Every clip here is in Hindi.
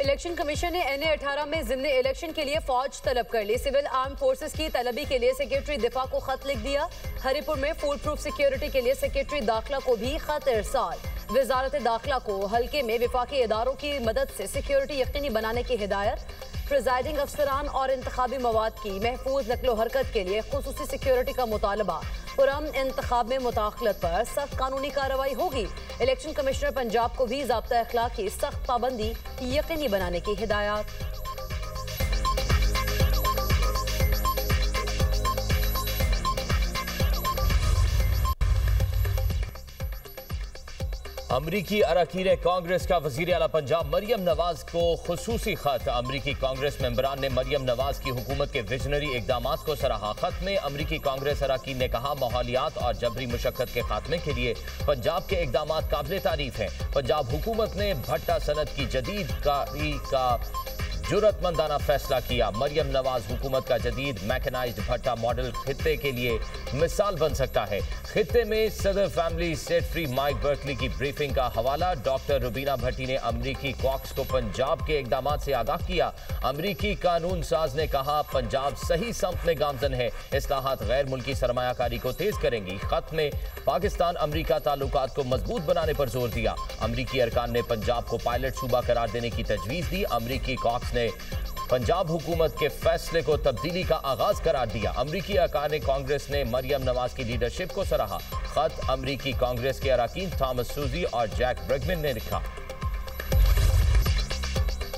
इलेक्शन कमीशन ने NA-18 में ज़िम्नी इलेक्शन के लिए फौज तलब कर ली। सिविल आर्म फोर्सेस की तलबी के लिए सेक्रेटरी दिफा को खत लिख दिया। हरिपुर में फूल प्रूफ सिक्योरिटी के लिए सेक्रेटरी दाखिला को भी खत इरसाल। वजारत दाखिला को हल्के में विफाकी इदारों की मदद से सिक्योरिटी यकीनी बनाने की हिदायत। प्रिजाइडिंग अफसरान और इंतखाबी मवाद की महफूज नकलो हरकत के लिए खुसूसी सिक्योरिटी का मुतालबा। पुरअमन इंतखाब में मुदाखलत पर सख्त कानूनी कार्रवाई होगी। इलेक्शन कमिश्नर पंजाब को भी ज़ाब्ता अखलाक की सख्त पाबंदी यकीनी बनाने की हिदायत। अमरीकी अरकान कांग्रेस का वजीर आला पंजाब मरियम नवाज को खुसूसी खत। अमरीकी कांग्रेस मेंबरान ने मरियम नवाज की हुकूमत के विजनरी इकदाम को सराहा। खत में अमरीकी कांग्रेस अरकान ने कहा, माहौलियात और जबरी मुशक्कत के खात्मे के लिए पंजाब के इकदाम काबिल तारीफ हैं। पंजाब हुकूमत ने भट्टा सनत की जदीद कारी का जुर्रतमंदाना फैसला किया। मरियम नवाज हुकूमत का जदीद मैकेनाइज्ड भट्टा मॉडल खित्ते के लिए मिसाल बन सकता है। खित्ते में सदर फैमिली स्टेट फ्री माइक बर्कली की ब्रीफिंग का हवाला। डॉक्टर रुबीना भट्टी ने अमरीकी कॉक्स को पंजाब के इकदाम से आगाह किया। अमरीकी कानून साज ने कहा, पंजाब सही समत में गामजन है। इस्लाहात गैर मुल्की सरमायाकारी को तेज करेंगी। खत में पाकिस्तान अमरीका ताल्लुकात को मजबूत बनाने पर जोर दिया। अमरीकी अरकान ने पंजाब को पायलट सूबा करार देने की तजवीज़ दी। अमरीकी कॉक्स ने पंजाब हुकूमत के फैसले को तब्दीली का आगाज करार दिया। अमरीकी अरकान कांग्रेस ने मरियम नवाज की लीडरशिप को सराहा। खत अमरीकी कांग्रेस के अरकान थॉमस सूजी और जैक ब्रिगमैन ने लिखा।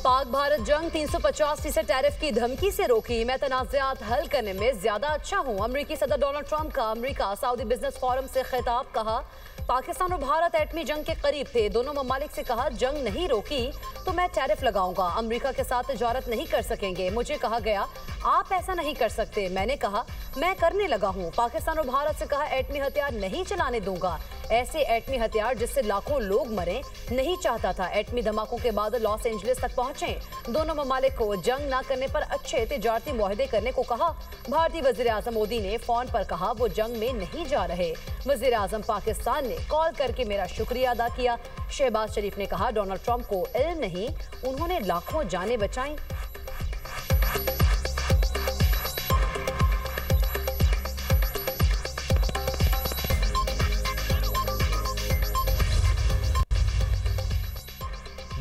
पाक भारत जंग 350% टैरिफ की धमकी से रोकी। मैं तनाज़ात हल करने में ज्यादा अच्छा हूँ। अमरीकी सदर डोनाल्ड ट्रंप का अमरीका सऊदी बिजनेस फोरम से खिताब। कहा, पाकिस्तान और भारत एटमी जंग के करीब थे। दोनों ममालिक से कहा, जंग नहीं रोकी तो मैं टैरिफ लगाऊंगा। अमरीका के साथ तिजारत नहीं कर सकेंगे। मुझे कहा गया, आप ऐसा नहीं कर सकते। मैंने कहा, मैं करने लगा हूँ। पाकिस्तान और भारत से कहा, एटमी हथियार नहीं चलाने दूंगा। ऐसे एटमी हथियार जिससे लाखों लोग मरे नहीं चाहता था। एटमी धमाकों के बाद लॉस एंजलिस तक पहुंचे। दोनों ममालिक को जंग न करने पर अच्छे तिजारती मुआहदे करने को कहा। भारतीय वजीर आजम मोदी ने फोन पर कहा, वो जंग में नहीं जा रहे। वजीर आजम पाकिस्तान ने कॉल करके मेरा शुक्रिया अदा किया। शहबाज शरीफ ने कहा, डोनाल्ड ट्रंप को इल्म नहीं, उन्होंने लाखों जानें बचाई।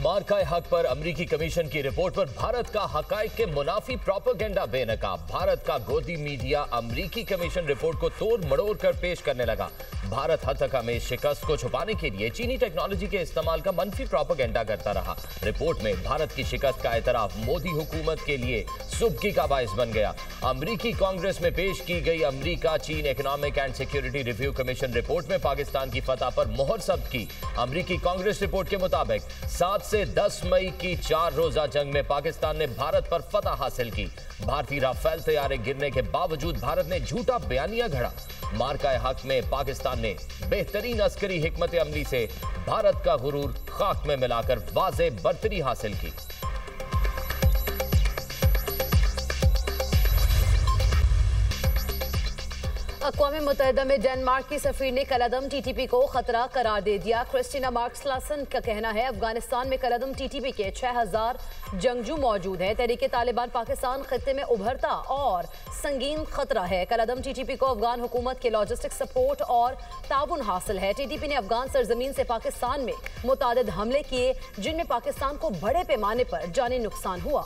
मार्का हक पर अमरीकी कमीशन की रिपोर्ट पर भारत का हकाइक के मुनाफी प्रोपेगेंडा बेनकाब। भारत का गोदी मीडिया अमरीकी कमीशन रिपोर्ट को तोड़ मड़ोड़ कर पेश करने लगा। भारत हत्या में शिकस्त को छुपाने के लिए चीनी टेक्नोलॉजी के इस्तेमाल का मनफी प्रोपेगेंडा करता रहा। रिपोर्ट में भारत की शिकस्त का एतराफ मोदी हुकूमत के लिए सुबकी का बायस बन गया। अमरीकी कांग्रेस में पेश की गई अमरीका चीन economic and security review commission report में पाकिस्तान की फतह पर मोहर सब्त की। अमरीकी कांग्रेस रिपोर्ट के मुताबिक 7 से 10 मई की 4 रोजा जंग में पाकिस्तान ने भारत पर फतह हासिल की। भारतीय राफेल तैयारे गिरने के बावजूद भारत ने झूठा बयानिया घड़ा। मार्का हक में पाकिस्तान ने बेहतरीन अस्करी हिकमत अमली से भारत का गुरूर खाक में मिलाकर वाज़े बर्तरी हासिल की। अक़वाम मुत्तहिदा में डेनमार्क की सफीर ने कलअदम TTP को खतरा करार दे दिया। क्रिस्टीना मार्क्स-लासन का कहना है, अफगानिस्तान में कलअदम TTP के 6000 जंगजू मौजूद हैं। तहरीके तालिबान पाकिस्तान खत्ते में उभरता और संगीन खतरा है। कलअदम TTP को अफगान हुकूमत के लॉजिस्टिक सपोर्ट और ताउन हासिल है। TTP ने अफगान सरजमीन से पाकिस्तान में मुतादिद हमले किए, जिनमें पाकिस्तान को बड़े पैमाने पर जानी नुकसान हुआ।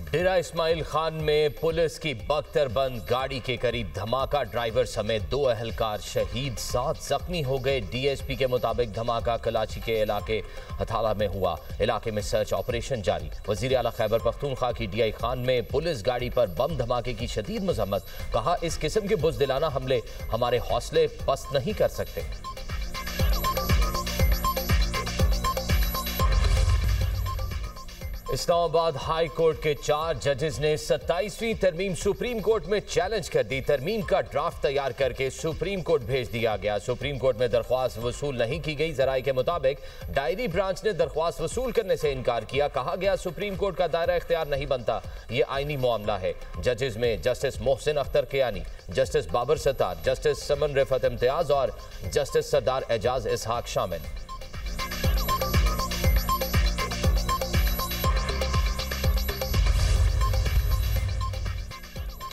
डेरा इस्माइल खान में पुलिस की बख्तरबंद गाड़ी के करीब धमाका। ड्राइवर समेत 2 अहलकार शहीद, 7 जख्मी हो गए। DSP के मुताबिक धमाका कराची के इलाके हथाला में हुआ। इलाके में सर्च ऑपरेशन जारी। वजीर आला खैबर पख्तूनख्वा की DI खान में पुलिस गाड़ी पर बम धमाके की शदीद मजम्मत। कहा, इस किस्म के बुज़दिलाना हमले हमारे हौसले पस्त नहीं कर सकते। इस्लामाबाद हाई कोर्ट के 4 जजेस ने 27वीं तरमीम सुप्रीम कोर्ट में चैलेंज कर दी। तरमीम का ड्राफ्ट तैयार करके सुप्रीम कोर्ट भेज दिया गया। सुप्रीम कोर्ट में दरख्वास्त वसूल नहीं की गई। जराये के मुताबिक डायरी ब्रांच ने दरख्वास्त वसूल करने से इनकार किया। कहा गया सुप्रीम कोर्ट का दायरा इख्तियार नहीं बनता, ये आईनी मामला है। जजेस में justice Mohsin Akhtar Kayani, justice Babar Sattar, justice Saman Rafat Imtiaz और जस्टिस सरदार एजाज इसहाक शामिल।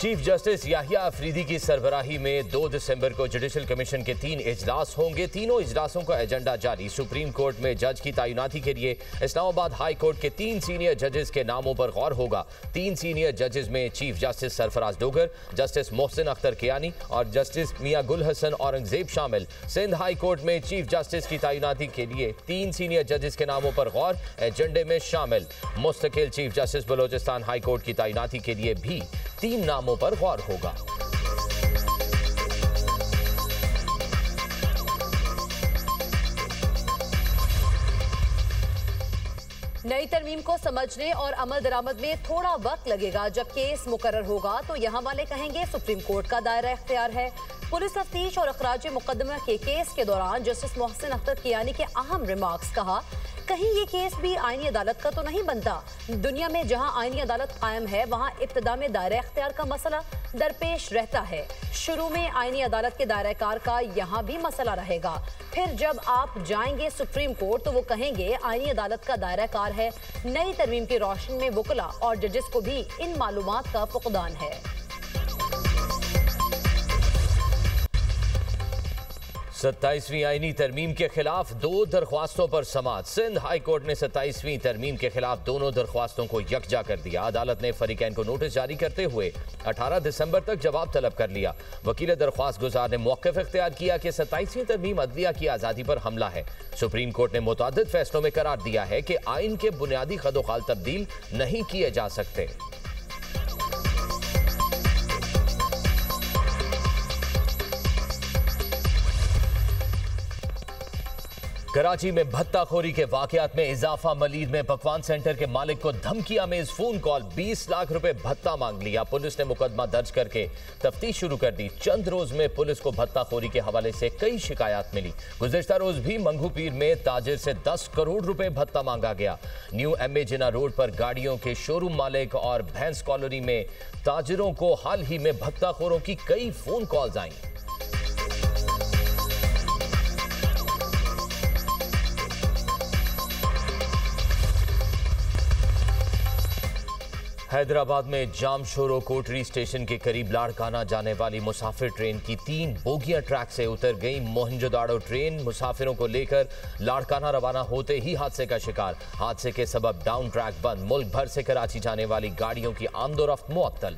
चीफ जस्टिस याहिया अफरीदी की सरबराही में 2 दिसंबर को जुडिशल कमीशन के 3 इजलास होंगे। तीनों इजलासों का एजेंडा जारी। सुप्रीम कोर्ट में जज की तैनाती के लिए इस्लामाबाद हाई कोर्ट के 3 सीनियर जजेस के नामों पर गौर होगा। 3 सीनियर जजेस में chief justice Sarfaraz Dogar, justice Mohsin Akhtar Kiyani और जस्टिस मियां गुल हसन औरंगजेब शामिल। सिंध हाई कोर्ट में चीफ जस्टिस की तैनाती के लिए 3 सीनियर जजेस के नामों पर गौर एजेंडे में शामिल। मुस्तकिल chief justice Balochistan high court की तैनाती के लिए भी 3 नामों पर गौर होगा। नई तरमीम को समझने और अमल दरामद में थोड़ा वक्त लगेगा। जब केस मुकर्रर होगा तो यहाँ वाले कहेंगे सुप्रीम कोर्ट का दायरा इख्तियार है। पुलिस तफ्तीश और अखराज मुकदमा के केस के दौरान जस्टिस मोहसिन अख्तर कियानी के अहम रिमार्क्स। कहा कहीं ये केस भी आईनी अदालत का तो नहीं बनता। दुनिया में जहां आईनी अदालत कायम है वहां इब्तिदा में दायरा इख्तियार का मसला दरपेश रहता है। शुरू में आईनी अदालत के दायरा कार का यहाँ भी मसला रहेगा। फिर जब आप जाएंगे सुप्रीम कोर्ट तो वो कहेंगे आईनी अदालत का दायरा कार है। नई तरमीम की रोशनी में वकला और जजेस को भी इन मालूमात का फुकदान है। 27वीं आईनी तरमीम के खिलाफ 2 दरख्वास्तों पर समाअत। सिंध हाई कोर्ट ने 27वीं तरमीम के खिलाफ दोनों दरख्वास्तों को यकजा कर दिया। अदालत ने फरीकैन को नोटिस जारी करते हुए 18 दिसंबर तक जवाब तलब कर लिया। वकील दरख्वास्त गुजार ने मौक़िफ़ इख्तियार किया कि 27वीं तरमीम अदलिया की आज़ादी पर हमला है। सुप्रीम कोर्ट ने मुतअद्दिद फैसलों में करार दिया है कि आइन के बुनियादी खदोखाल तब्दील नहीं किए जा सकते। कराची में भत्ताखोरी के वाकयात में इजाफा। मलीद में पकवान सेंटर के मालिक को धमकी आमेज फोन कॉल, 20 लाख रुपए भत्ता मांग लिया। पुलिस ने मुकदमा दर्ज करके तफ्तीश शुरू कर दी। चंद रोज में पुलिस को भत्ताखोरी के हवाले से कई शिकायत मिली। गुज़िश्ता रोज भी मंगू पीर में ताजिर से 10 करोड़ रुपए भत्ता मांगा गया। न्यू MA जिना रोड पर गाड़ियों के शोरूम मालिक और भैंस कॉलोनी में ताजिरों को हाल ही में भत्ताखोरों की कई फोन कॉल्स आई। हैदराबाद में जामशोरो कोटरी स्टेशन के करीब लाड़काना जाने वाली मुसाफिर ट्रेन की 3 बोगियां ट्रैक से उतर गई। मोहनजोदाड़ो ट्रेन मुसाफिरों को लेकर लाड़काना रवाना होते ही हादसे का शिकार। हादसे के सबब डाउन ट्रैक बंद। मुल्क भर से कराची जाने वाली गाड़ियों की आमदोरफ्त मुअत्तल।